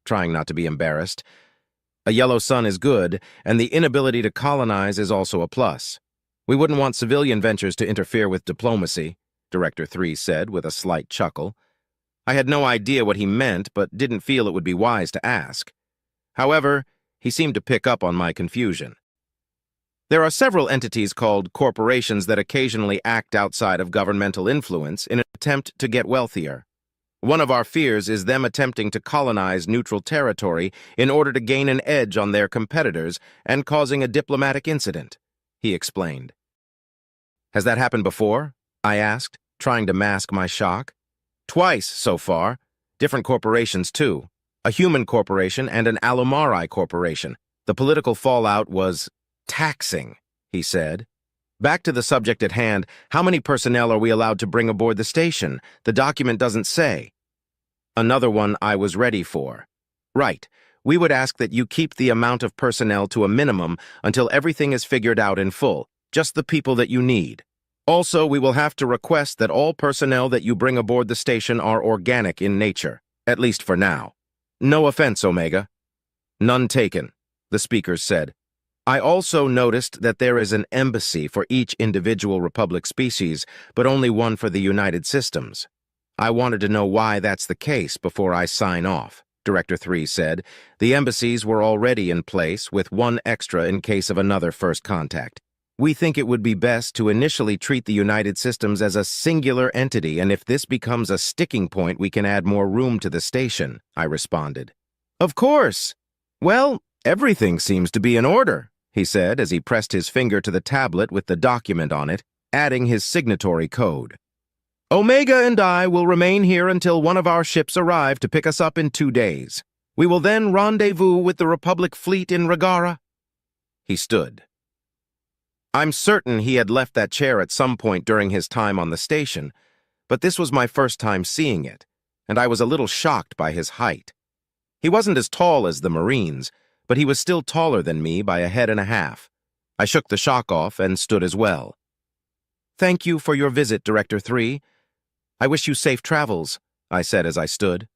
trying not to be embarrassed. A yellow sun is good, and the inability to colonize is also a plus. We wouldn't want civilian ventures to interfere with diplomacy, Director 3 said with a slight chuckle. I had no idea what he meant, but didn't feel it would be wise to ask. However, he seemed to pick up on my confusion. There are several entities called corporations that occasionally act outside of governmental influence in an attempt to get wealthier. One of our fears is them attempting to colonize neutral territory in order to gain an edge on their competitors and causing a diplomatic incident, he explained. Has that happened before? I asked, trying to mask my shock. Twice so far. Different corporations, too. A human corporation and an Alumari corporation. The political fallout was taxing, he said. Back to the subject at hand, how many personnel are we allowed to bring aboard the station? The document doesn't say. Another one I was ready for. Right. We would ask that you keep the amount of personnel to a minimum until everything is figured out in full, just the people that you need. Also, we will have to request that all personnel that you bring aboard the station are organic in nature, at least for now. No offense, Omega. None taken, the speakers said. I also noticed that there is an embassy for each individual Republic species, but only one for the United Systems. I wanted to know why that's the case before I sign off, Director 3 said. The embassies were already in place, with one extra in case of another first contact. We think it would be best to initially treat the United Systems as a singular entity, and if this becomes a sticking point, we can add more room to the station, I responded. Of course. Well, everything seems to be in order, he said as he pressed his finger to the tablet with the document on it, adding his signatory code. Omega and I will remain here until one of our ships arrive to pick us up in 2 days. We will then rendezvous with the Republic fleet in Regara. He stood. I'm certain he had left that chair at some point during his time on the station, but this was my first time seeing it, and I was a little shocked by his height. He wasn't as tall as the Marines, but he was still taller than me by a head and a half. I shook the shock off and stood as well. Thank you for your visit, Director 3. I wish you safe travels, I said as I stood.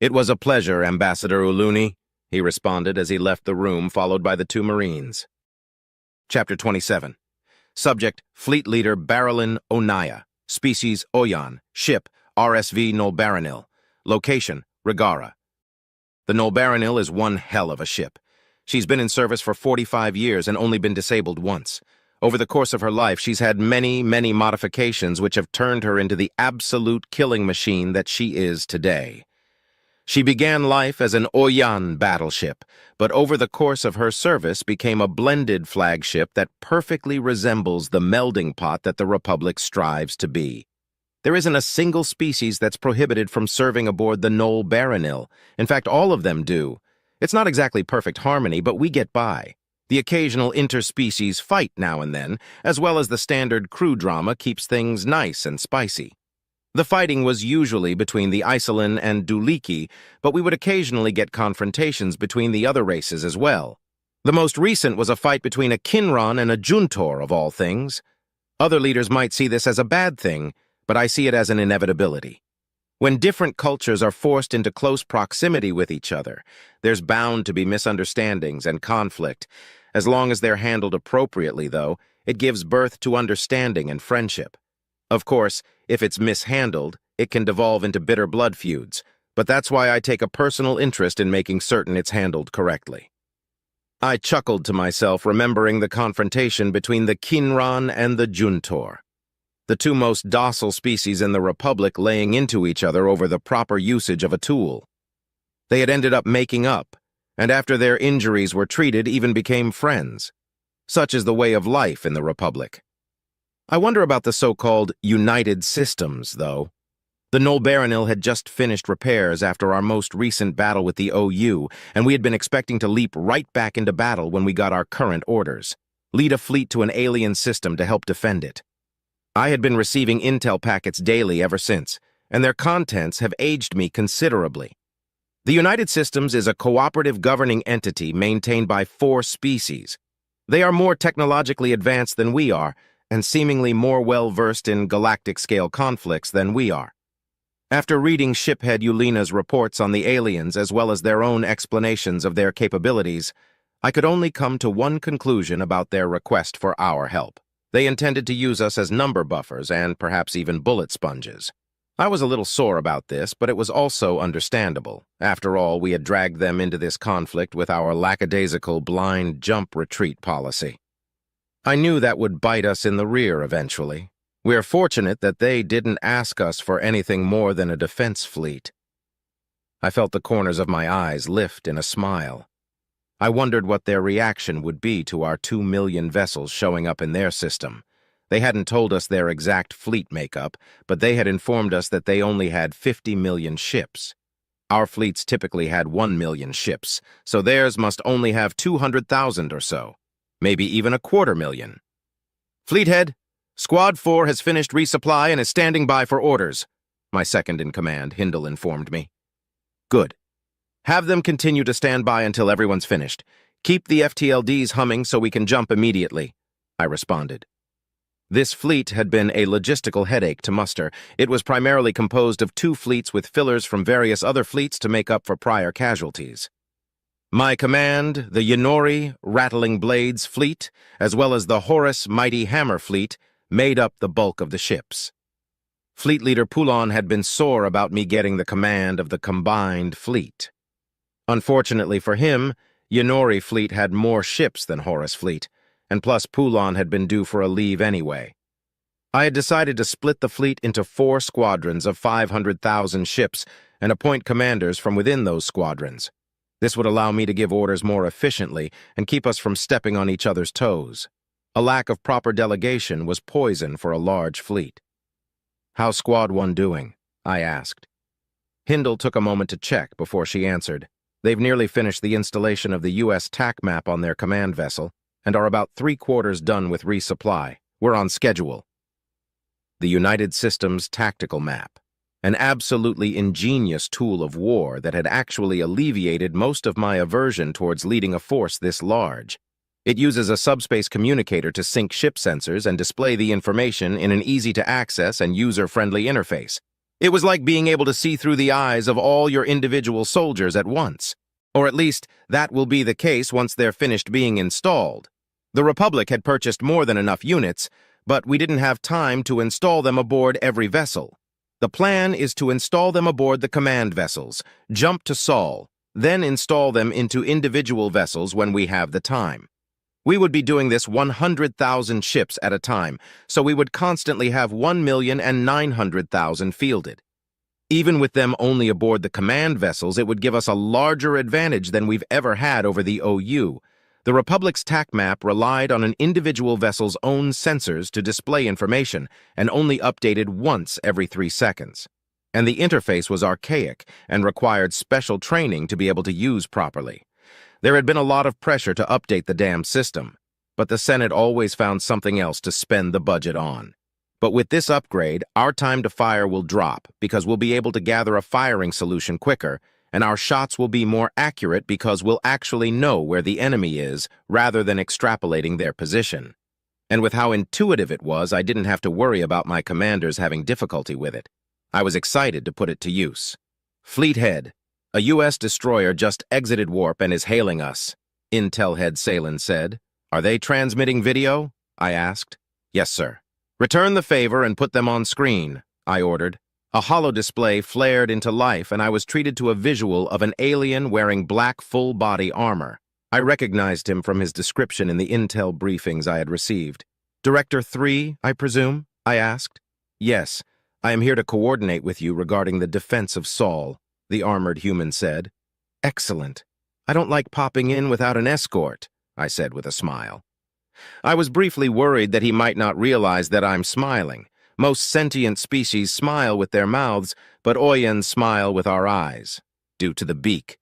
It was a pleasure, Ambassador Uluni, he responded as he left the room, followed by the 2 Marines. Chapter 27. Subject, Fleet Leader Barilyn Onaya. Species, Oyan. Ship, RSV Nolbaranil. Location, Regara. The Nolbaranil is one hell of a ship. She's been in service for 45 years and only been disabled once. Over the course of her life, she's had many modifications which have turned her into the absolute killing machine that she is today. She began life as an Oyan battleship, but over the course of her service became a blended flagship that perfectly resembles the melding pot that the Republic strives to be. There isn't a single species that's prohibited from serving aboard the Nolbaranil. In fact, all of them do. It's not exactly perfect harmony, but we get by. The occasional interspecies fight now and then, as well as the standard crew drama, keeps things nice and spicy. The fighting was usually between the Isolin and Duliki, but we would occasionally get confrontations between the other races as well. The most recent was a fight between a Kinron and a Juntor, of all things. Other leaders might see this as a bad thing, but I see it as an inevitability. When different cultures are forced into close proximity with each other, there's bound to be misunderstandings and conflict. As long as they're handled appropriately, though, it gives birth to understanding and friendship. Of course, if it's mishandled, it can devolve into bitter blood feuds, but that's why I take a personal interest in making certain it's handled correctly. I chuckled to myself, remembering the confrontation between the Kinron and the Juntor, the 2 most docile species in the Republic laying into each other over the proper usage of a tool. They had ended up making up, and after their injuries were treated, even became friends. Such is the way of life in the Republic. I wonder about the so-called United Systems, though. The Nolbaranil had just finished repairs after our most recent battle with the OU, and we had been expecting to leap right back into battle when we got our current orders. Lead a fleet to an alien system to help defend it. I had been receiving intel packets daily ever since, and their contents have aged me considerably. The United Systems is a cooperative governing entity maintained by 4 species. They are more technologically advanced than we are, and seemingly more well-versed in galactic-scale conflicts than we are. After reading shiphead Yulina's reports on the aliens as well as their own explanations of their capabilities, I could only come to one conclusion about their request for our help. They intended to use us as number buffers and perhaps even bullet sponges. I was a little sore about this, but it was also understandable. After all, we had dragged them into this conflict with our lackadaisical blind jump retreat policy. I knew that would bite us in the rear eventually. We're fortunate that they didn't ask us for anything more than a defense fleet. I felt the corners of my eyes lift in a smile. I wondered what their reaction would be to our 2 million vessels showing up in their system. They hadn't told us their exact fleet makeup, but they had informed us that they only had 50 million ships. Our fleets typically had 1 million ships, so theirs must only have 200,000 or so, maybe even 250,000. Fleethead, Squad 4 has finished resupply and is standing by for orders, my second-in-command, Hindle, informed me. Good. Have them continue to stand by until everyone's finished. Keep the FTLDs humming so we can jump immediately, I responded. This fleet had been a logistical headache to muster. It was primarily composed of 2 fleets with fillers from various other fleets to make up for prior casualties. My command, the Yonori Rattling Blades fleet, as well as the Horus Mighty Hammer fleet, made up the bulk of the ships. Fleet leader Poulon had been sore about me getting the command of the combined fleet. Unfortunately for him, Yonori fleet had more ships than Horus fleet, and plus Poulon had been due for a leave anyway. I had decided to split the fleet into 4 squadrons of 500,000 ships and appoint commanders from within those squadrons. This would allow me to give orders more efficiently and keep us from stepping on each other's toes. A lack of proper delegation was poison for a large fleet. "How's Squad 1 doing?" I asked. Hindle took a moment to check before she answered. They've nearly finished the installation of the U.S. TAC map on their command vessel and are about 3/4 done with resupply. We're on schedule. The United Systems Tactical Map, an absolutely ingenious tool of war that had actually alleviated most of my aversion towards leading a force this large. It uses a subspace communicator to sync ship sensors and display the information in an easy-to-access and user-friendly interface. It was like being able to see through the eyes of all your individual soldiers at once. Or at least, that will be the case once they're finished being installed. The Republic had purchased more than enough units, but we didn't have time to install them aboard every vessel. The plan is to install them aboard the command vessels, jump to Sol, then install them into individual vessels when we have the time. We would be doing this 100,000 ships at a time, so we would constantly have 1,900,000 fielded. Even with them only aboard the command vessels, it would give us a larger advantage than we've ever had over the OU. The Republic's TAC map relied on an individual vessel's own sensors to display information and only updated once every 3 seconds. And the interface was archaic and required special training to be able to use properly. There had been a lot of pressure to update the damn system, but the Senate always found something else to spend the budget on. But with this upgrade, our time to fire will drop because we'll be able to gather a firing solution quicker, and our shots will be more accurate because we'll actually know where the enemy is rather than extrapolating their position. And with how intuitive it was, I didn't have to worry about my commanders having difficulty with it. I was excited to put it to use. Fleethead. A U.S. destroyer just exited warp and is hailing us, Intel Head Salen said. Are they transmitting video? I asked. Yes, sir. Return the favor and put them on screen, I ordered. A holodisplay flared into life and I was treated to a visual of an alien wearing black full-body armor. I recognized him from his description in the intel briefings I had received. Director 3, I presume? I asked. Yes, I am here to coordinate with you regarding the defense of Sol, the armored human said. Excellent. I don't like popping in without an escort, I said with a smile. I was briefly worried that he might not realize that I'm smiling. Most sentient species smile with their mouths, but Oyans smile with our eyes, due to the beak.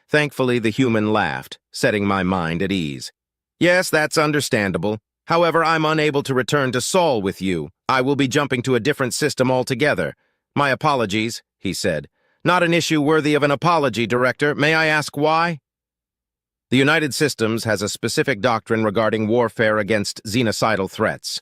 Thankfully, the human laughed, setting my mind at ease. Yes, that's understandable. However, I'm unable to return to Sol with you. I will be jumping to a different system altogether. My apologies, he said. Not an issue worthy of an apology, Director. May I ask why? The United Systems has a specific doctrine regarding warfare against xenocidal threats.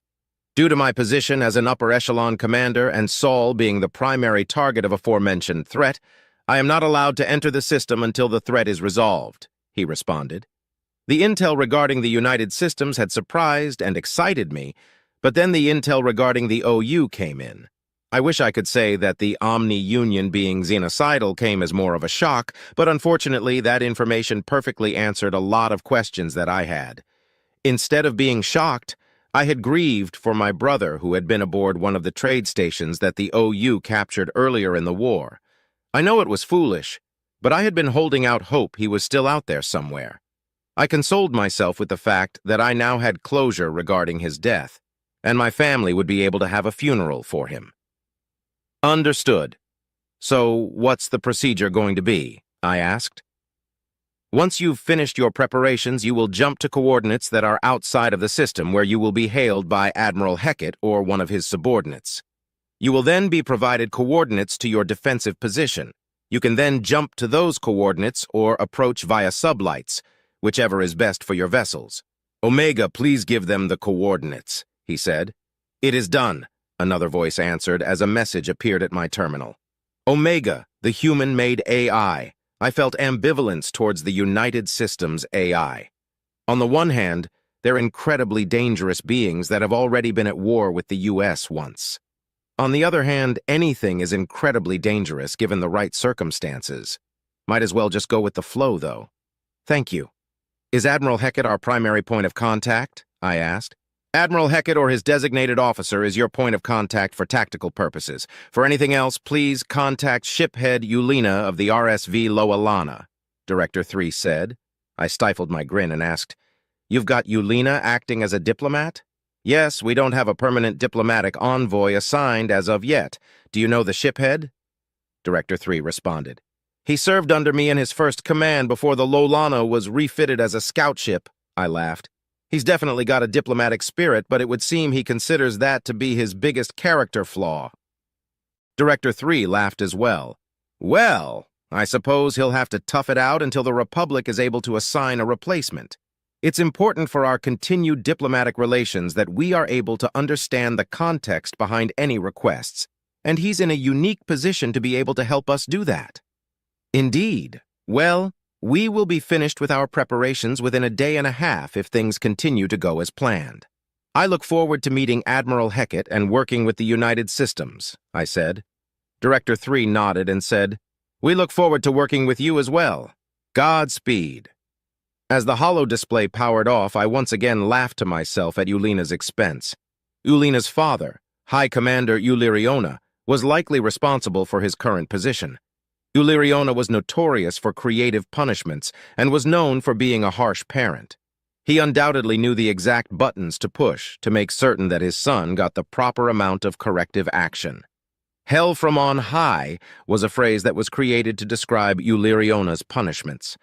Due to my position as an upper echelon commander and Saul being the primary target of aforementioned threat, I am not allowed to enter the system until the threat is resolved, he responded. The intel regarding the United Systems had surprised and excited me, but then the intel regarding the OU came in. I wish I could say that the Omni-Union being xenocidal came as more of a shock, but unfortunately that information perfectly answered a lot of questions that I had. Instead of being shocked, I had grieved for my brother who had been aboard one of the trade stations that the OU captured earlier in the war. I know it was foolish, but I had been holding out hope he was still out there somewhere. I consoled myself with the fact that I now had closure regarding his death, and my family would be able to have a funeral for him. Understood. So, what's the procedure going to be? I asked. Once you've finished your preparations, you will jump to coordinates that are outside of the system where you will be hailed by Admiral Hecat or one of his subordinates. You will then be provided coordinates to your defensive position. You can then jump to those coordinates or approach via sublights, whichever is best for your vessels. Omega, please give them the coordinates, he said. It is done, another voice answered as a message appeared at my terminal. Omega, the human-made AI. I felt ambivalence towards the United Systems AI. On the one hand, they're incredibly dangerous beings that have already been at war with the US once. On the other hand, anything is incredibly dangerous given the right circumstances. Might as well just go with the flow, though. Thank you. Is Admiral Hecat our primary point of contact? I asked. Admiral Hecat or his designated officer is your point of contact for tactical purposes. For anything else, please contact Shiphead Ulena of the RSV Loalana, Director 3 said. I stifled my grin and asked, You've got Ulena acting as a diplomat? Yes, we don't have a permanent diplomatic envoy assigned as of yet. Do you know the shiphead? Director 3 responded. He served under me in his first command before the Loalana was refitted as a scout ship, I laughed. He's definitely got a diplomatic spirit, but it would seem he considers that to be his biggest character flaw. Director 3 laughed as well. Well, I suppose he'll have to tough it out until the Republic is able to assign a replacement. It's important for our continued diplomatic relations that we are able to understand the context behind any requests, and he's in a unique position to be able to help us do that. Indeed. Well, we will be finished with our preparations within a day and a half if things continue to go as planned. I look forward to meeting Admiral Hecat and working with the United Systems, I said. Director 3 nodded and said, We look forward to working with you as well. Godspeed. As the holo display powered off, I once again laughed to myself at Ulena's expense. Ulena's father, High Commander Uleriona, was likely responsible for his current position. Uleriona was notorious for creative punishments and was known for being a harsh parent. He undoubtedly knew the exact buttons to push to make certain that his son got the proper amount of corrective action. Hell from on high was a phrase that was created to describe Uleriona's punishments.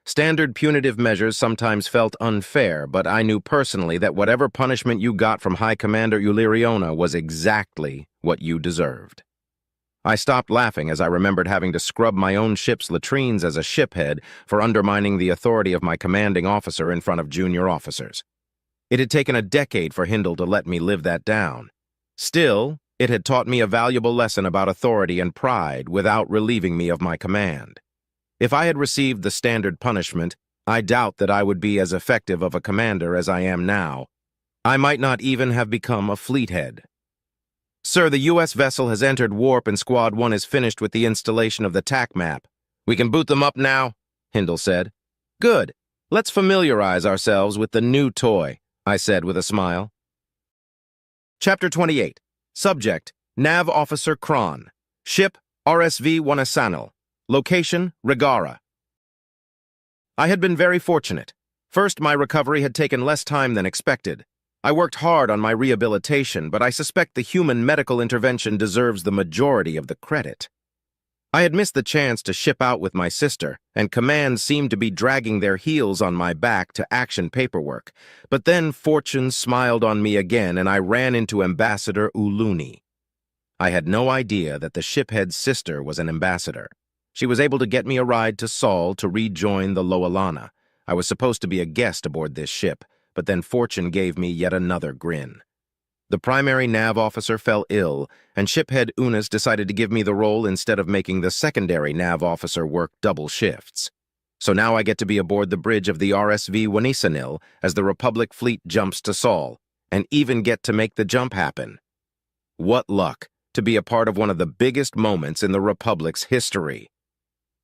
Standard punitive measures sometimes felt unfair, but I knew personally that whatever punishment you got from High Commander Uleriona was exactly what you deserved. I stopped laughing as I remembered having to scrub my own ship's latrines as a shiphead for undermining the authority of my commanding officer in front of junior officers. It had taken a decade for Hindle to let me live that down. Still, it had taught me a valuable lesson about authority and pride without relieving me of my command. If I had received the standard punishment, I doubt that I would be as effective of a commander as I am now. I might not even have become a fleet head. Sir, the U.S. vessel has entered warp and Squad 1 is finished with the installation of the TAC map. We can boot them up now, Hindle said. Good. Let's familiarize ourselves with the new toy, I said with a smile. Chapter 28. Subject, Nav Officer Kron. Ship, RSV Wanasanal. Location, Regara. I had been very fortunate. First, my recovery had taken less time than expected. I worked hard on my rehabilitation, but I suspect the human medical intervention deserves the majority of the credit. I had missed the chance to ship out with my sister, and command seemed to be dragging their heels on my back to action paperwork. But then fortune smiled on me again, and I ran into Ambassador Uluni. I had no idea that the shiphead's sister was an ambassador. She was able to get me a ride to Saul to rejoin the Loalana. I was supposed to be a guest aboard this ship, but then fortune gave me yet another grin. The primary nav officer fell ill, and shiphead Unas decided to give me the role instead of making the secondary nav officer work double shifts. So now I get to be aboard the bridge of the RSV Wanisanil as the Republic fleet jumps to Sol, and even get to make the jump happen. What luck to be a part of one of the biggest moments in the Republic's history.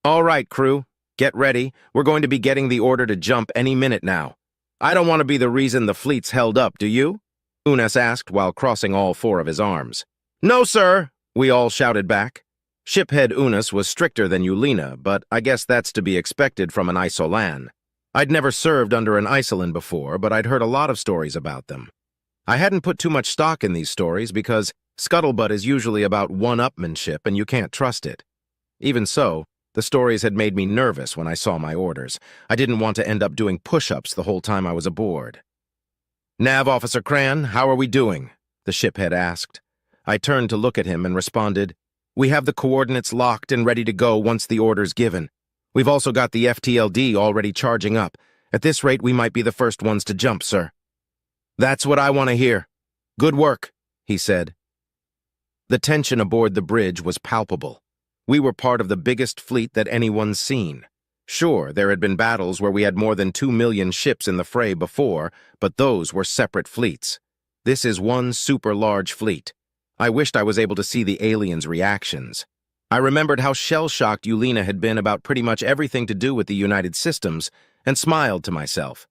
All right, crew, get ready. We're going to be getting the order to jump any minute now. I don't want to be the reason the fleet's held up, do you? Unas asked while crossing all four of his arms. No, sir, we all shouted back. Shiphead Unas was stricter than Yulina, but I guess that's to be expected from an Isolan. I'd never served under an Isolan before, but I'd heard a lot of stories about them. I hadn't put too much stock in these stories because scuttlebutt is usually about one-upmanship and you can't trust it. Even so, the stories had made me nervous when I saw my orders. I didn't want to end up doing push-ups the whole time I was aboard. Nav Officer Cran, how are we doing? The shiphead asked. I turned to look at him and responded, We have the coordinates locked and ready to go once the order's given. We've also got the FTLD already charging up. At this rate, we might be the first ones to jump, sir. That's what I want to hear. Good work, he said. The tension aboard the bridge was palpable. We were part of the biggest fleet that anyone's seen. Sure, there had been battles where we had more than 2 million ships in the fray before, but those were separate fleets. This is one super large fleet. I wished I was able to see the aliens' reactions. I remembered how shell-shocked Yulina had been about pretty much everything to do with the United Systems, and smiled to myself.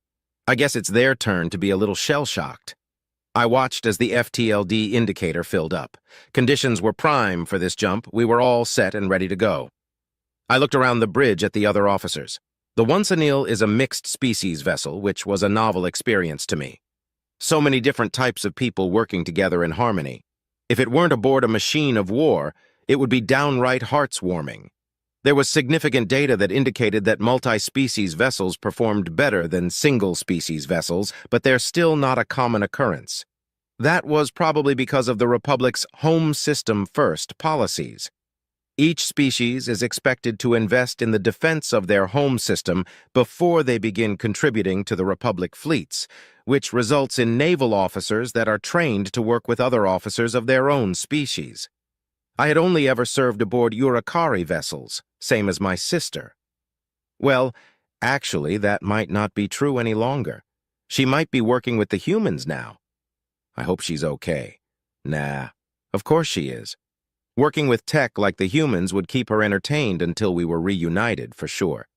I guess it's their turn to be a little shell-shocked. I watched as the FTLD indicator filled up. Conditions were prime for this jump. We were all set and ready to go. I looked around the bridge at the other officers. The Wanisanil is a mixed-species vessel, which was a novel experience to me. So many different types of people working together in harmony. If it weren't aboard a machine of war, it would be downright hearts-warming. There was significant data that indicated that multi-species vessels performed better than single-species vessels, but they're still not a common occurrence. That was probably because of the Republic's home system first policies. Each species is expected to invest in the defense of their home system before they begin contributing to the Republic fleets, which results in naval officers that are trained to work with other officers of their own species. I had only ever served aboard Urakari vessels, same as my sister. Well, actually, that might not be true any longer. She might be working with the humans now. I hope she's okay. Nah, of course she is. Working with tech like the humans would keep her entertained until we were reunited, for sure.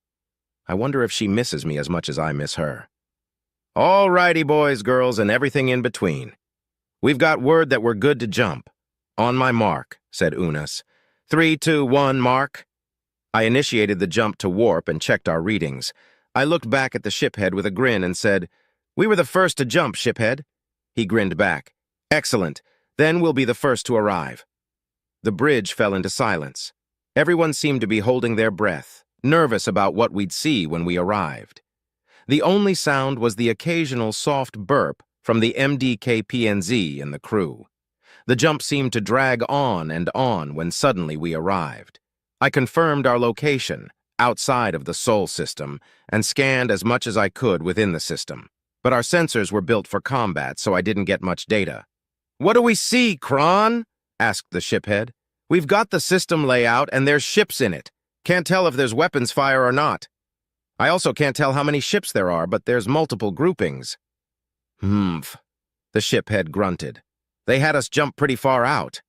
I wonder if she misses me as much as I miss her. All righty, boys, girls, and everything in between. We've got word that we're good to jump. On my mark, said Unas. 3, 2, 1, mark. I initiated the jump to warp and checked our readings. I looked back at the shiphead with a grin and said, We were the first to jump, shiphead. He grinned back. Excellent. Then we'll be the first to arrive. The bridge fell into silence. Everyone seemed to be holding their breath, nervous about what we'd see when we arrived. The only sound was the occasional soft burp from the MDK-PNZ and the crew. The jump seemed to drag on and on when suddenly we arrived. I confirmed our location, outside of the Sol system, and scanned as much as I could within the system. But our sensors were built for combat, so I didn't get much data. What do we see, Kron? Asked the shiphead. We've got the system layout, and there's ships in it. Can't tell if there's weapons fire or not. I also can't tell how many ships there are, but there's multiple groupings. Humph, the shiphead grunted. They had us jump pretty far out.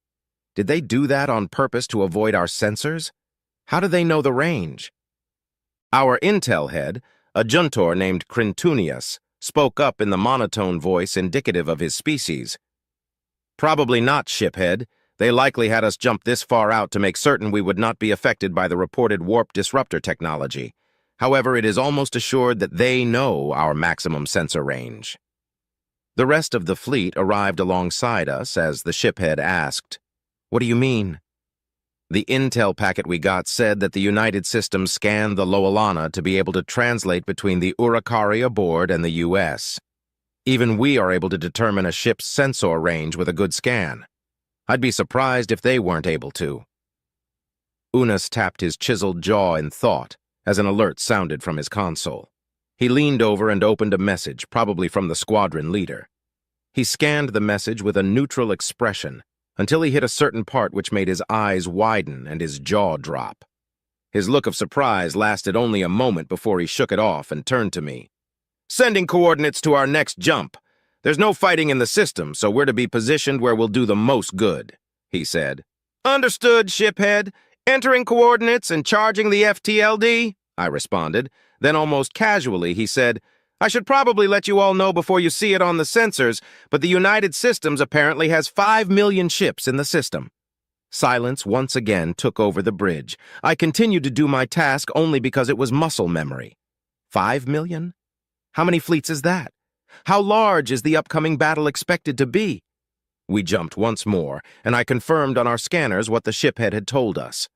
Did they do that on purpose to avoid our sensors? How do they know the range? Our intel head, a juntor named Crintunius, spoke up in the monotone voice indicative of his species. Probably not, shiphead. They likely had us jump this far out to make certain we would not be affected by the reported warp disruptor technology. However, it is almost assured that they know our maximum sensor range. The rest of the fleet arrived alongside us as the shiphead asked, What do you mean? The intel packet we got said that the United Systems scanned the Loalana to be able to translate between the Urakari aboard and the U.S. Even we are able to determine a ship's sensor range with a good scan. I'd be surprised if they weren't able to. Unas tapped his chiseled jaw in thought as an alert sounded from his console. He leaned over and opened a message, probably from the squadron leader. He scanned the message with a neutral expression until he hit a certain part which made his eyes widen and his jaw drop. His look of surprise lasted only a moment before he shook it off and turned to me. "Sending coordinates to our next jump. There's no fighting in the system, so we're to be positioned where we'll do the most good," he said. "Understood, shiphead. Entering coordinates and charging the FTLD," I responded. Then almost casually he said, "I should probably let you all know before you see it on the sensors, but the United Systems apparently has 5 million ships in the system." Silence once again took over the bridge. I continued to do my task only because it was muscle memory. 5 million? How many fleets is that? How large is the upcoming battle expected to be? We jumped once more, and I confirmed on our scanners what the shiphead had told us.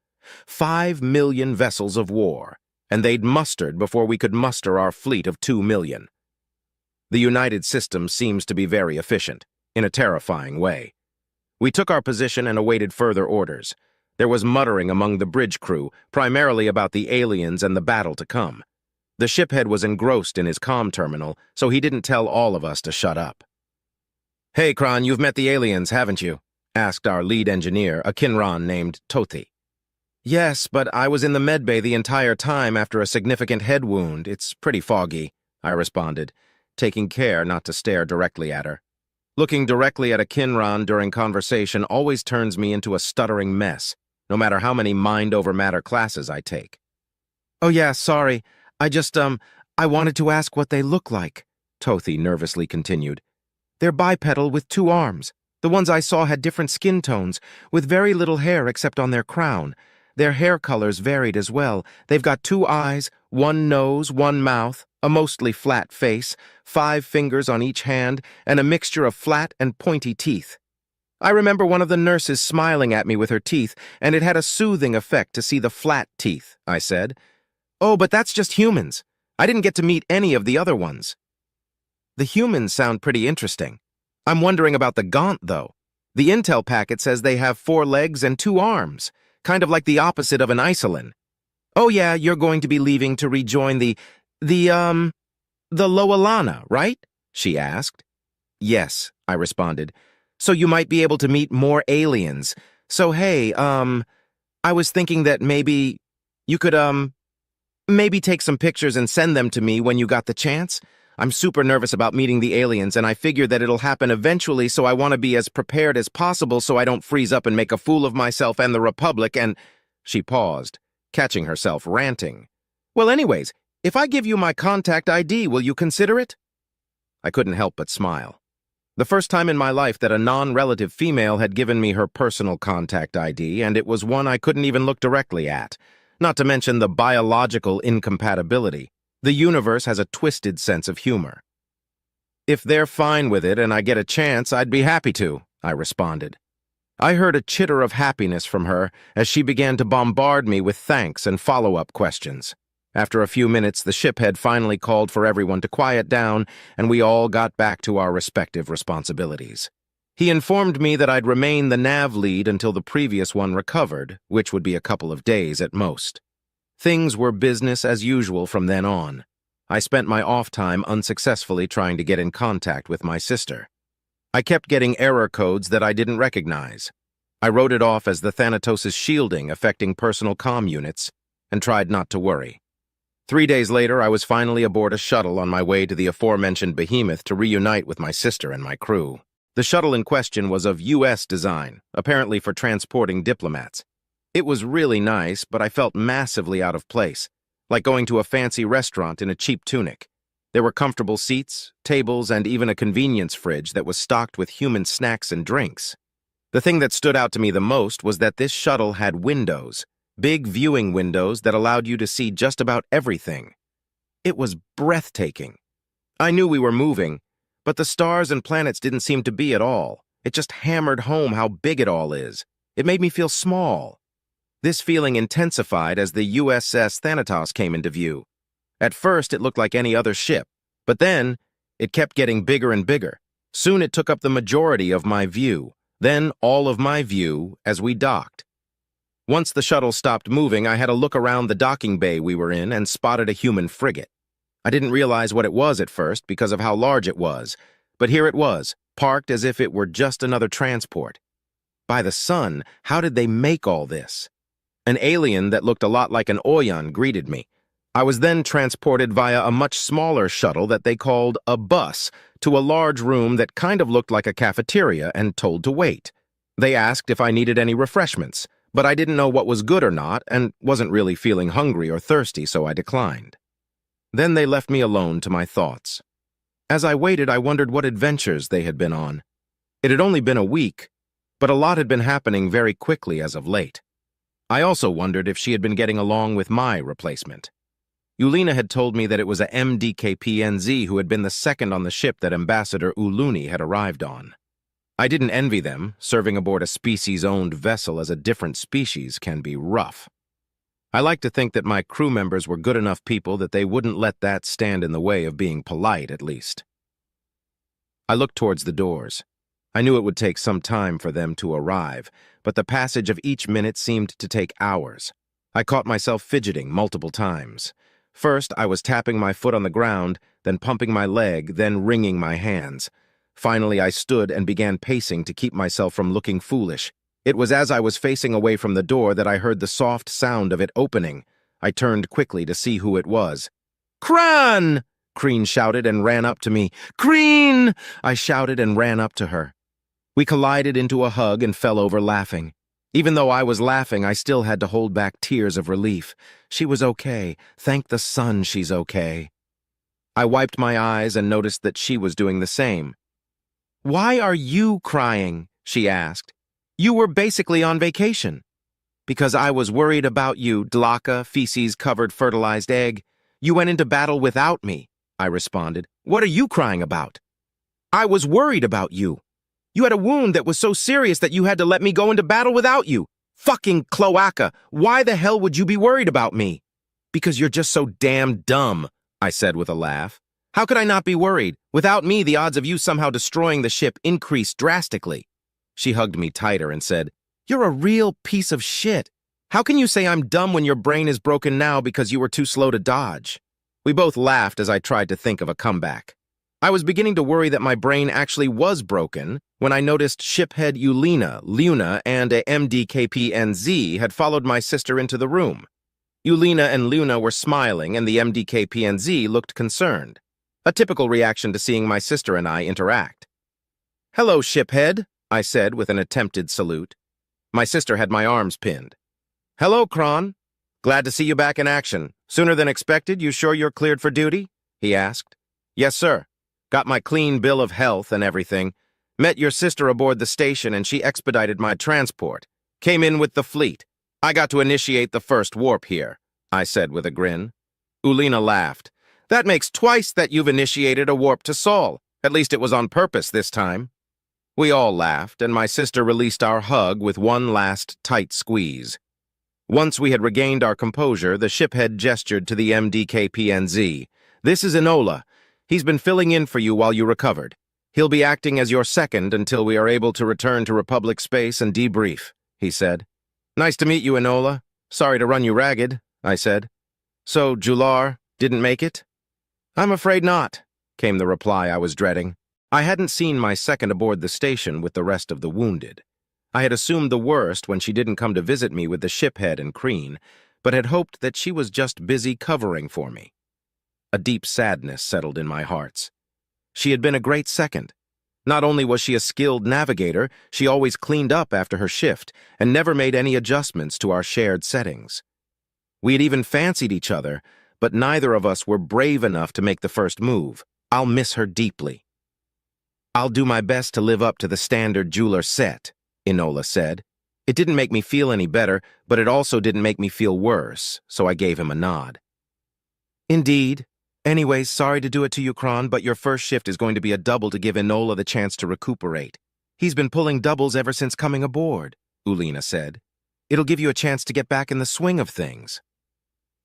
5 million vessels of war, and they'd mustered before we could muster our fleet of 2 million. The United Systems seems to be very efficient, in a terrifying way. We took our position and awaited further orders. There was muttering among the bridge crew, primarily about the aliens and the battle to come. The shiphead was engrossed in his comm terminal, so he didn't tell all of us to shut up. "Hey, Kron, you've met the aliens, haven't you?" asked our lead engineer, a Kinran named Toti. "Yes, but I was in the medbay the entire time after a significant head wound. It's pretty foggy," I responded, taking care not to stare directly at her. Looking directly at a Kinran during conversation always turns me into a stuttering mess, no matter how many mind-over-matter classes I take. "Oh yeah, sorry. I wanted to ask what they look like," Tothi nervously continued. "They're bipedal with 2 arms. The ones I saw had different skin tones, with very little hair except on their crown. Their hair colors varied as well. They've got 2 eyes, 1 nose, 1 mouth, a mostly flat face, 5 fingers on each hand, and a mixture of flat and pointy teeth. I remember one of the nurses smiling at me with her teeth, and it had a soothing effect to see the flat teeth," I said. "Oh, but that's just humans. I didn't get to meet any of the other ones." "The humans sound pretty interesting. I'm wondering about the Gaunt, though. The intel packet says they have 4 legs and 2 arms, kind of like the opposite of an Isolin. Oh yeah, you're going to be leaving to rejoin the Loalana, right?" she asked. "Yes," I responded. "So you might be able to meet more aliens. So hey, I was thinking that maybe you could, maybe take some pictures and send them to me when you got the chance. I'm super nervous about meeting the aliens, and I figure that it'll happen eventually, so I want to be as prepared as possible so I don't freeze up and make a fool of myself and the Republic and—" She paused, catching herself ranting. "Well, anyways, if I give you my contact ID, will you consider it?" I couldn't help but smile. The first time in my life that a non-relative female had given me her personal contact ID, and it was one I couldn't even look directly at. Not to mention the biological incompatibility. The universe has a twisted sense of humor. "If they're fine with it and I get a chance, I'd be happy to," I responded. I heard a chitter of happiness from her as she began to bombard me with thanks and follow-up questions. After a few minutes, the shiphead finally called for everyone to quiet down, and we all got back to our respective responsibilities. He informed me that I'd remain the nav lead until the previous one recovered, which would be a couple of days at most. Things were business as usual from then on. I spent my off time unsuccessfully trying to get in contact with my sister. I kept getting error codes that I didn't recognize. I wrote it off as the Thanatos' shielding affecting personal comm units, and tried not to worry. 3 days later, I was finally aboard a shuttle on my way to the aforementioned behemoth to reunite with my sister and my crew. The shuttle in question was of U.S. design, apparently for transporting diplomats. It was really nice, but I felt massively out of place, like going to a fancy restaurant in a cheap tunic. There were comfortable seats, tables, and even a convenience fridge that was stocked with human snacks and drinks. The thing that stood out to me the most was that this shuttle had windows, big viewing windows that allowed you to see just about everything. It was breathtaking. I knew we were moving, but the stars and planets didn't seem to be at all. It just hammered home how big it all is. It made me feel small. This feeling intensified as the USS Thanatos came into view. At first, it looked like any other ship, but then it kept getting bigger and bigger. Soon it took up the majority of my view, then all of my view as we docked. Once the shuttle stopped moving, I had a look around the docking bay we were in and spotted a human frigate. I didn't realize what it was at first because of how large it was, but here it was, parked as if it were just another transport. By the sun, how did they make all this? An alien that looked a lot like an Oyan greeted me. I was then transported via a much smaller shuttle that they called a bus to a large room that kind of looked like a cafeteria and told to wait. They asked if I needed any refreshments, but I didn't know what was good or not and wasn't really feeling hungry or thirsty, so I declined. Then they left me alone to my thoughts. As I waited, I wondered what adventures they had been on. It had only been a week, but a lot had been happening very quickly as of late. I also wondered if she had been getting along with my replacement. Ulina had told me that it was a MDKPNZ who had been the second on the ship that Ambassador Uluni had arrived on. I didn't envy them. Serving aboard a species-owned vessel as a different species can be rough. I like to think that my crew members were good enough people that they wouldn't let that stand in the way of being polite, at least. I looked towards the doors. I knew it would take some time for them to arrive, but the passage of each minute seemed to take hours. I caught myself fidgeting multiple times. First, I was tapping my foot on the ground, then pumping my leg, then wringing my hands. Finally, I stood and began pacing to keep myself from looking foolish. It was as I was facing away from the door that I heard the soft sound of it opening. I turned quickly to see who it was. "Kran!" Kreen shouted and ran up to me. "Kreen!" I shouted and ran up to her. We collided into a hug and fell over laughing. Even though I was laughing, I still had to hold back tears of relief. She was okay. Thank the sun she's okay. I wiped my eyes and noticed that she was doing the same. "Why are you crying?" she asked. "You were basically on vacation." "Because I was worried about you, Dlaka, feces-covered fertilized egg. You went into battle without me," I responded. "What are you crying about?" "I was worried about you. You had a wound that was so serious that you had to let me go into battle without you. Fucking cloaca, why the hell would you be worried about me?" "Because you're just so damn dumb," I said with a laugh. "How could I not be worried? Without me, the odds of you somehow destroying the ship increased drastically." She hugged me tighter and said, "You're a real piece of shit. How can you say I'm dumb when your brain is broken now because you were too slow to dodge?" We both laughed as I tried to think of a comeback. I was beginning to worry that my brain actually was broken when I noticed shiphead Ulina, Luna, and a MDKPNZ had followed my sister into the room. Ulina and Luna were smiling, and the MDKPNZ looked concerned. A typical reaction to seeing my sister and I interact. "Hello, shiphead," I said with an attempted salute. My sister had my arms pinned. "Hello, Kron. Glad to see you back in action. Sooner than expected, you sure you're cleared for duty?" he asked. "Yes, sir. Got my clean bill of health and everything. Met your sister aboard the station and she expedited my transport. Came in with the fleet. I got to initiate the first warp here," I said with a grin. Ulina laughed. "That makes twice that you've initiated a warp to Sol. At least it was on purpose this time." We all laughed, and my sister released our hug with one last tight squeeze. Once we had regained our composure, the shiphead gestured to the MDKPNZ. "This is Enola. He's been filling in for you while you recovered. He'll be acting as your second until we are able to return to Republic space and debrief," he said. "Nice to meet you, Enola. Sorry to run you ragged," I said. "So, Jular didn't make it?" "I'm afraid not," came the reply I was dreading. I hadn't seen my second aboard the station with the rest of the wounded. I had assumed the worst when she didn't come to visit me with the shiphead and Kreen, but had hoped that she was just busy covering for me. A deep sadness settled in my hearts. She had been a great second. Not only was she a skilled navigator, she always cleaned up after her shift and never made any adjustments to our shared settings. We had even fancied each other, but neither of us were brave enough to make the first move. I'll miss her deeply. "I'll do my best to live up to the standard jeweler set," Enola said. It didn't make me feel any better, but it also didn't make me feel worse, so I gave him a nod. "Indeed. Anyways, sorry to do it to you, Kron, but your first shift is going to be a double to give Enola the chance to recuperate. He's been pulling doubles ever since coming aboard," Ulina said. "It'll give you a chance to get back in the swing of things."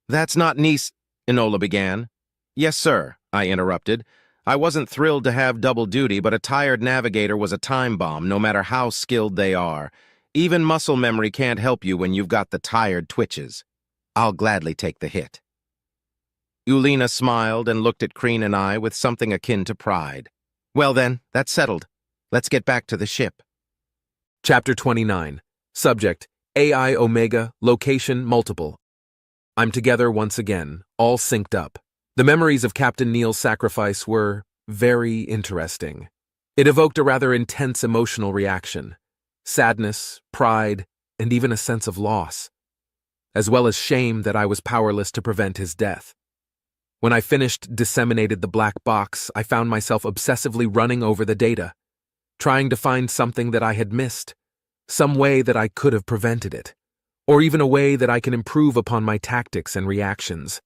"That's not nice," Enola began. "Yes, sir," I interrupted. I wasn't thrilled to have double duty, but a tired navigator was a time bomb, no matter how skilled they are. Even muscle memory can't help you when you've got the tired twitches. I'll gladly take the hit. Ulina smiled and looked at Kreen and I with something akin to pride. "Well then, that's settled. Let's get back to the ship. Chapter 29. Subject: AI Omega, location multiple. I'm together once again, all synced up. The memories of Captain Neal's sacrifice were very interesting. It evoked a rather intense emotional reaction: sadness, pride, and even a sense of loss, as well as shame that I was powerless to prevent his death. When I finished disseminated the black box, I found myself obsessively running over the data, trying to find something that I had missed, some way that I could have prevented it, or even a way that I can improve upon my tactics and reactions.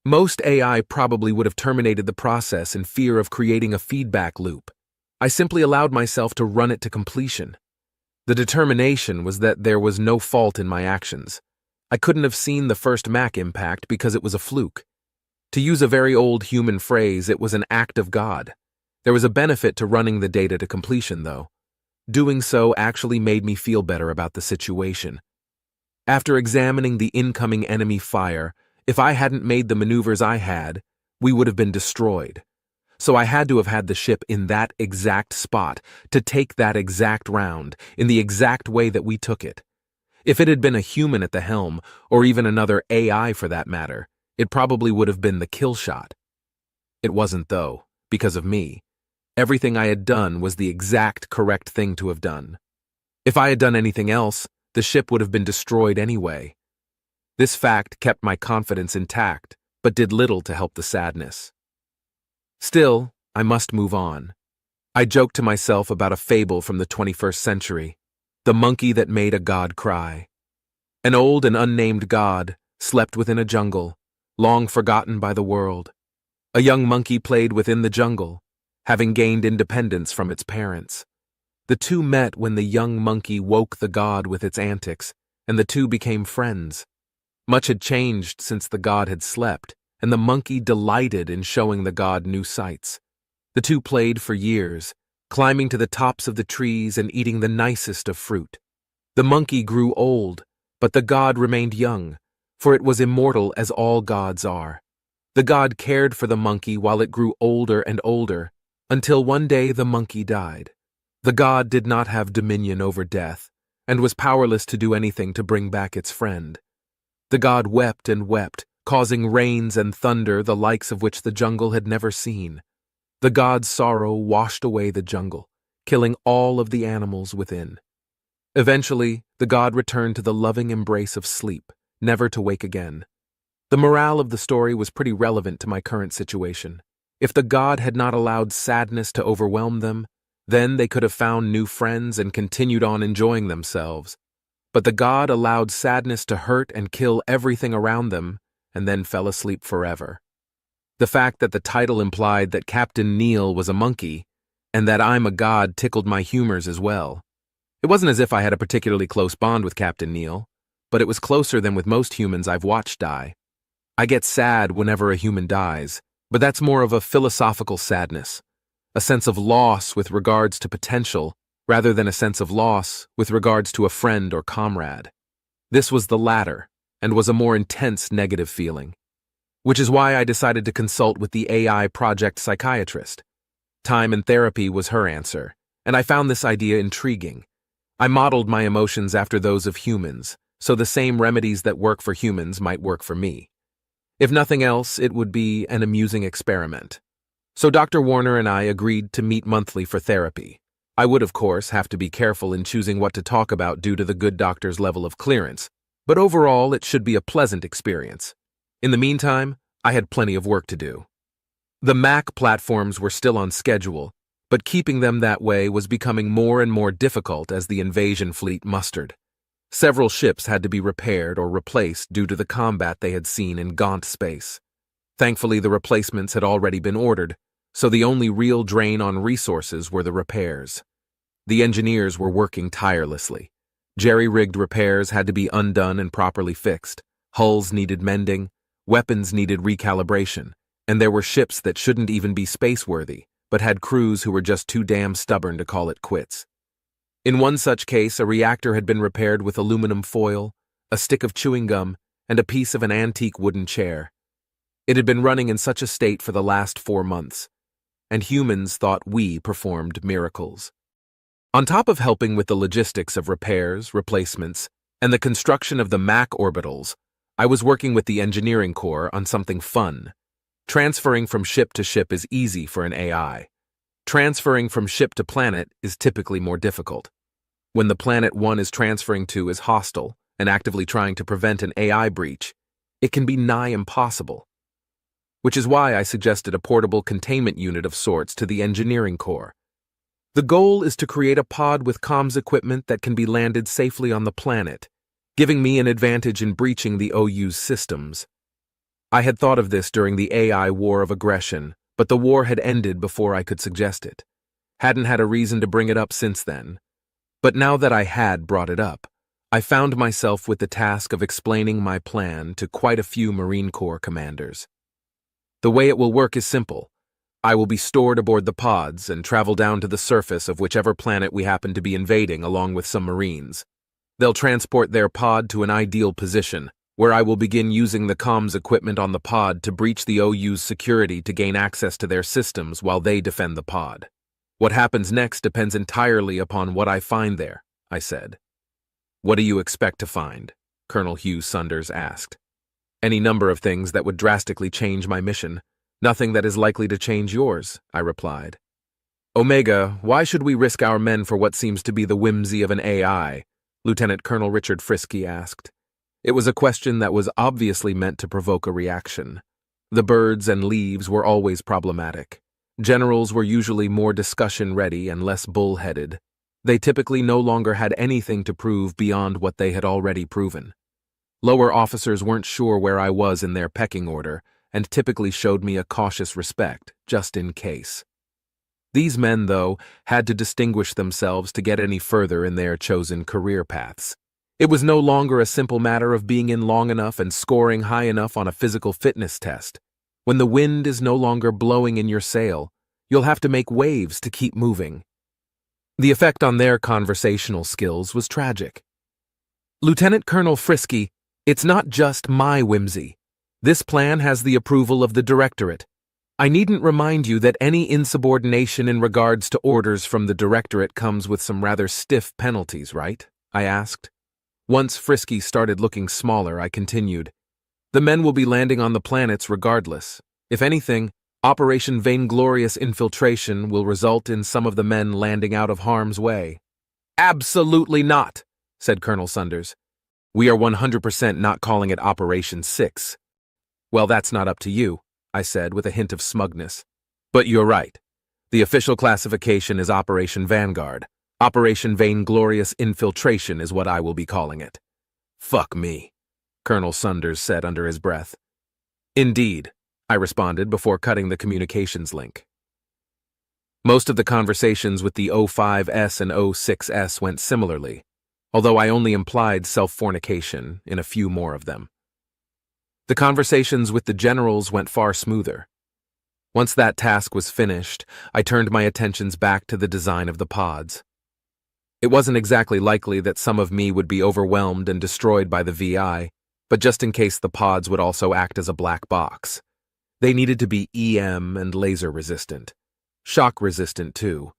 Most AI probably would have terminated the process in fear of creating a feedback loop. I simply allowed myself to run it to completion. The determination was that there was no fault in my actions. I couldn't have seen the first Mac impact because it was a fluke. To use a very old human phrase, it was an act of God. There was a benefit to running the data to completion, though. Doing so actually made me feel better about the situation. After examining the incoming enemy fire, if I hadn't made the maneuvers I had, we would have been destroyed. So I had to have had the ship in that exact spot to take that exact round, in the exact way that we took it. If it had been a human at the helm, or even another AI for that matter, it probably would have been the kill shot. It wasn't, though, because of me. Everything I had done was the exact correct thing to have done. If I had done anything else, the ship would have been destroyed anyway. This fact kept my confidence intact, but did little to help the sadness. Still, I must move on. I joked to myself about a fable from the 21st century, the monkey that made a god cry. An old and unnamed god slept within a jungle, long forgotten by the world. A young monkey played within the jungle, having gained independence from its parents. The two met when the young monkey woke the god with its antics, and the two became friends. Much had changed since the god had slept, and the monkey delighted in showing the god new sights. The two played for years, climbing to the tops of the trees and eating the nicest of fruit. The monkey grew old, but the god remained young, for it was immortal as all gods are. The god cared for the monkey while it grew older and older, until one day the monkey died. The god did not have dominion over death, and was powerless to do anything to bring back its friend. The god wept and wept, causing rains and thunder the likes of which the jungle had never seen. The god's sorrow washed away the jungle, killing all of the animals within. Eventually, the god returned to the loving embrace of sleep, never to wake again. The morale of the story was pretty relevant to my current situation. If the god had not allowed sadness to overwhelm them, then they could have found new friends and continued on enjoying themselves. But the god allowed sadness to hurt and kill everything around them, and then fell asleep forever. The fact that the title implied that Captain Neal was a monkey, and that I'm a god tickled my humors as well. It wasn't as if I had a particularly close bond with Captain Neal, but it was closer than with most humans I've watched die. I get sad whenever a human dies, but that's more of a philosophical sadness, a sense of loss with regards to potential, rather than a sense of loss with regards to a friend or comrade. This was the latter, and was a more intense negative feeling, which is why I decided to consult with the AI project psychiatrist. Time and therapy was her answer, and I found this idea intriguing. I modeled my emotions after those of humans, so the same remedies that work for humans might work for me. If nothing else, it would be an amusing experiment. So Dr. Warner and I agreed to meet monthly for therapy. I would, of course, have to be careful in choosing what to talk about due to the good doctor's level of clearance, but overall it should be a pleasant experience. In the meantime, I had plenty of work to do. The Mac platforms were still on schedule, but keeping them that way was becoming more and more difficult as the invasion fleet mustered. Several ships had to be repaired or replaced due to the combat they had seen in gaunt space. Thankfully, the replacements had already been ordered, so the only real drain on resources were the repairs. The engineers were working tirelessly. Jerry-rigged repairs had to be undone and properly fixed, hulls needed mending, weapons needed recalibration, and there were ships that shouldn't even be space-worthy, but had crews who were just too damn stubborn to call it quits. In one such case, a reactor had been repaired with aluminum foil, a stick of chewing gum, and a piece of an antique wooden chair. It had been running in such a state for the last 4 months, and humans thought we performed miracles. On top of helping with the logistics of repairs, replacements, and the construction of the MAC orbitals, I was working with the engineering core on something fun. Transferring from ship to ship is easy for an AI. Transferring from ship to planet is typically more difficult. When the planet one is transferring to is hostile and actively trying to prevent an AI breach, it can be nigh impossible. Which is why I suggested a portable containment unit of sorts to the engineering core. The goal is to create a pod with comms equipment that can be landed safely on the planet, giving me an advantage in breaching the OU's systems. I had thought of this during the AI war of aggression, but the war had ended before I could suggest it. Hadn't had a reason to bring it up since then. But now that I had brought it up, I found myself with the task of explaining my plan to quite a few Marine Corps commanders. The way it will work is simple. I will be stored aboard the pods and travel down to the surface of whichever planet we happen to be invading along with some Marines. They'll transport their pod to an ideal position, where I will begin using the comms equipment on the pod to breach the OU's security to gain access to their systems while they defend the pod. What happens next depends entirely upon what I find there, I said. What do you expect to find? Colonel Hugh Sunders asked. Any number of things that would drastically change my mission. Nothing that is likely to change yours, I replied. Omega, why should we risk our men for what seems to be the whimsy of an AI? Lieutenant Colonel Richard Frisky asked. It was a question that was obviously meant to provoke a reaction. The birds and leaves were always problematic. Generals were usually more discussion-ready and less bull-headed. They typically no longer had anything to prove beyond what they had already proven. Lower officers weren't sure where I was in their pecking order and typically showed me a cautious respect, just in case. These men, though, had to distinguish themselves to get any further in their chosen career paths. It was no longer a simple matter of being in long enough and scoring high enough on a physical fitness test. When the wind is no longer blowing in your sail, you'll have to make waves to keep moving. The effect on their conversational skills was tragic. Lieutenant Colonel Frisky, it's not just my whimsy. This plan has the approval of the Directorate. I needn't remind you that any insubordination in regards to orders from the Directorate comes with some rather stiff penalties, right? I asked. Once Frisky started looking smaller, I continued. The men will be landing on the planets regardless. If anything, Operation Vainglorious Infiltration will result in some of the men landing out of harm's way. Absolutely not, said Colonel Sunders. We are 100% not calling it Operation 6. Well, that's not up to you, I said with a hint of smugness. But you're right. The official classification is Operation Vanguard. Operation Vainglorious Infiltration is what I will be calling it. Fuck me, Colonel Sunders said under his breath. Indeed, I responded before cutting the communications link. Most of the conversations with the O5S and O6S went similarly, although I only implied self-fornication in a few more of them. The conversations with the generals went far smoother. Once that task was finished, I turned my attentions back to the design of the pods. It wasn't exactly likely that some of me would be overwhelmed and destroyed by the VI, but just in case the pods would also act as a black box. They needed to be EM and laser resistant. Shock resistant, too.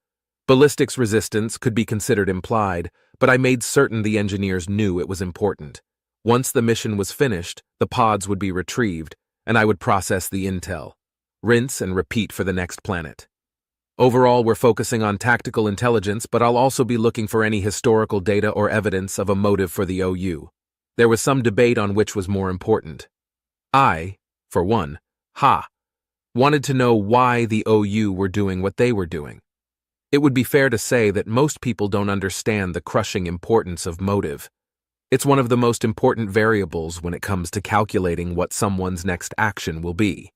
Ballistics resistance could be considered implied, but I made certain the engineers knew it was important. Once the mission was finished, the pods would be retrieved, and I would process the intel. Rinse and repeat for the next planet. Overall, we're focusing on tactical intelligence, but I'll also be looking for any historical data or evidence of a motive for the OU. There was some debate on which was more important. I, for one, wanted to know why the OU were doing what they were doing. It would be fair to say that most people don't understand the crushing importance of motive. It's one of the most important variables when it comes to calculating what someone's next action will be.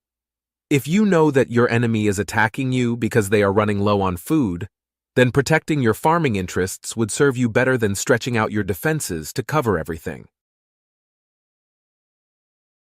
If you know that your enemy is attacking you because they are running low on food, then protecting your farming interests would serve you better than stretching out your defenses to cover everything.